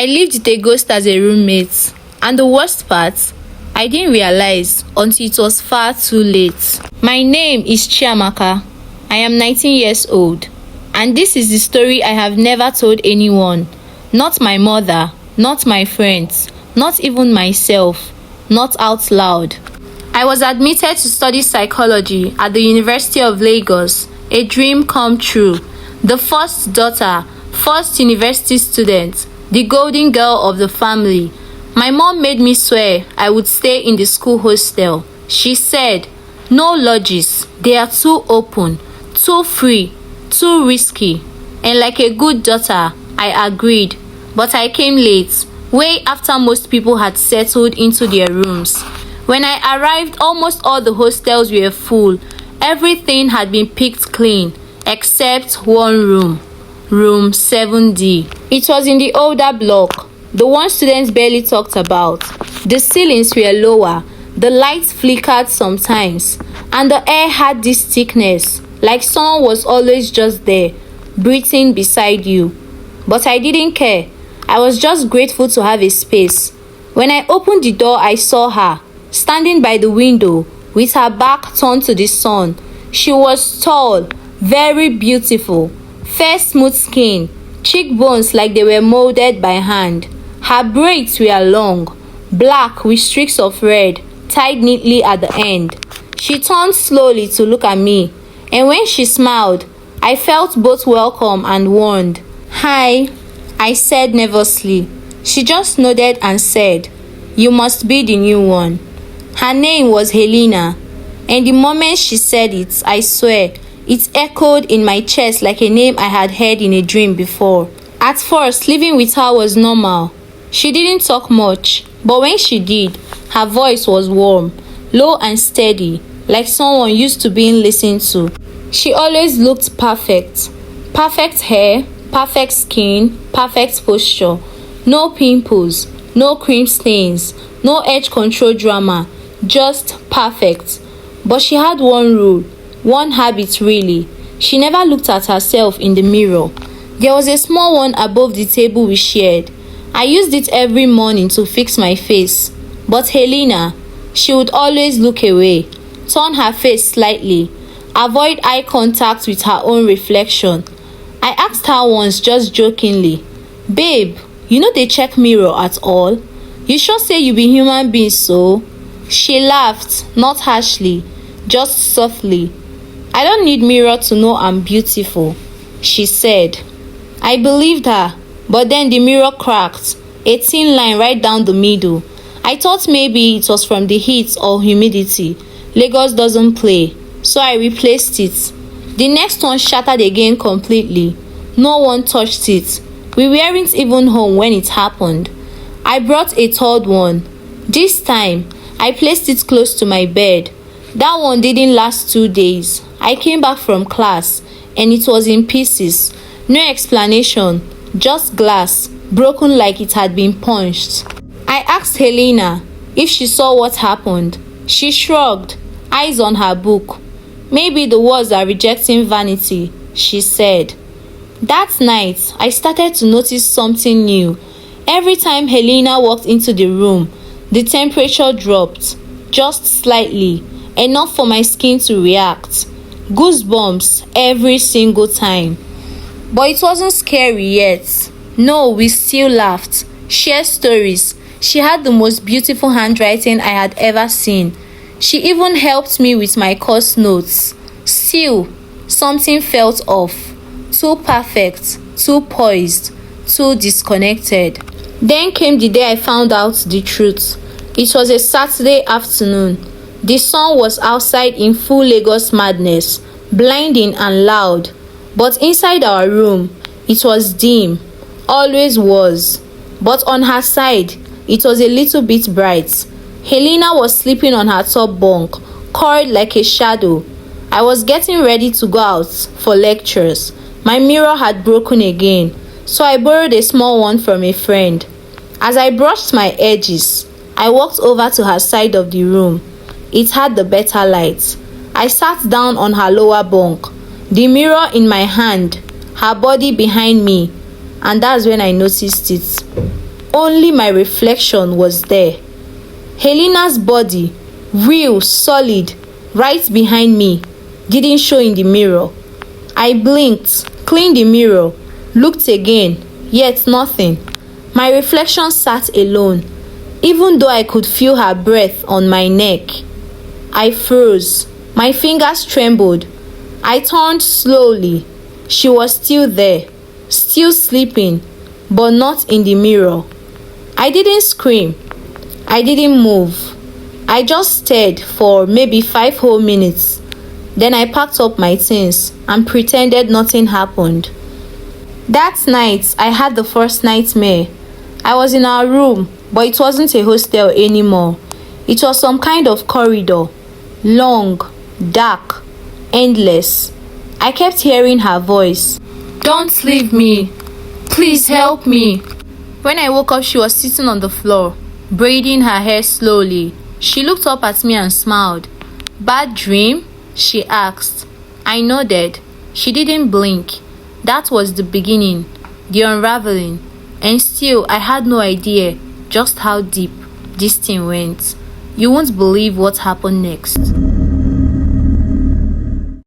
I lived with a ghost as a roommate, and the worst part, I didn't realize until it was far too late. My name is Chiamaka. I am 19 years old, and this is the story I have never told anyone. Not my mother, not my friends, not even myself, not out loud. I was admitted to study psychology at the University of Lagos, a dream come true. The first daughter, first university student, the golden girl of the family. My mom made me swear I would stay in the school hostel. She said, "No lodges, they are too open, too free, too risky." And like a good daughter, I agreed. But I came late, way after most people had settled into their rooms. When I arrived, almost all the hostels were full. Everything had been picked clean, except one room. Room 7D. It was in the older block, the one students barely talked about. The ceilings were lower, the lights flickered sometimes, and the air had this thickness, like someone was always just there, breathing beside you. But I didn't care. I was just grateful to have a space. When I opened the door, I saw her, standing by the window, with her back turned to the sun. She was tall, very beautiful. Fair smooth skin, cheekbones like they were molded by hand. Her braids were long, black with streaks of red, tied neatly at the end. She turned slowly to look at me, and when she smiled, I felt both welcome and warned. "Hi," I said nervously. She just nodded and said, "You must be the new one." Her name was Helena, and the moment she said it, I swear, it echoed in my chest like a name I had heard in a dream before. At first, living with her was normal. She didn't talk much, but when she did, her voice was warm, low and steady, like someone used to being listened to. She always looked perfect. Perfect hair, perfect skin, perfect posture. No pimples, no cream stains, no edge control drama, just perfect. But she had one rule, one habit really. She never looked at herself in the mirror. There was a small one above the table we shared. I used it every morning to fix my face. But Helena, she would always look away, turn her face slightly, avoid eye contact with her own reflection. I asked her once just jokingly, "Babe, you know they check mirror at all? You sure say you be human being so?" She laughed, not harshly, just softly. "I don't need mirror to know I'm beautiful," she said. I believed her, but then the mirror cracked, a thin line right down the middle. I thought maybe it was from the heat or humidity. Lagos doesn't play, so I replaced it. The next one shattered again completely. No one touched it. We weren't even home when it happened. I brought a third one. This time, I placed it close to my bed. That one didn't last 2 days. I came back from class, and it was in pieces. No explanation, just glass, broken like it had been punched. I asked Helena if she saw what happened. She shrugged, eyes on her book. "Maybe the walls are rejecting vanity," she said. That night, I started to notice something new. Every time Helena walked into the room, the temperature dropped, just slightly, enough for my skin to react. Goosebumps every single time. But it wasn't scary yet. No, we still laughed, shared stories. She had the most beautiful handwriting I had ever seen. She even helped me with my course notes. Still, something felt off. Too perfect, too poised, too disconnected. Then came the day I found out the truth. It was a Saturday afternoon. The sun was outside in full Lagos madness, blinding and loud. But inside our room, it was dim, always was. But on her side, it was a little bit bright. Helena was sleeping on her top bunk, curled like a shadow. I was getting ready to go out for lectures. My mirror had broken again, so I borrowed a small one from a friend. As I brushed my edges, I walked over to her side of the room. It had the better light. I sat down on her lower bunk, the mirror in my hand, her body behind me, and that's when I noticed it. Only my reflection was there. Helena's body, real, solid, right behind me, didn't show in the mirror. I blinked, cleaned the mirror, looked again, yet nothing. My reflection sat alone, even though I could feel her breath on my neck. I froze. My fingers trembled. I turned slowly. She was still there, still sleeping, but not in the mirror. I didn't scream. I didn't move. I just stared for maybe 5 whole minutes. Then I packed up my things and pretended nothing happened. That night, I had the first nightmare. I was in our room, but it wasn't a hostel anymore. It was some kind of corridor. Long, dark, endless. I kept hearing her voice. "Don't leave me. Please help me." When I woke up, she was sitting on the floor, braiding her hair slowly. She looked up at me and smiled. "Bad dream?" she asked. I nodded. She didn't blink. That was the beginning, the unraveling. And still, I had no idea just how deep this thing went. You won't believe what happened next.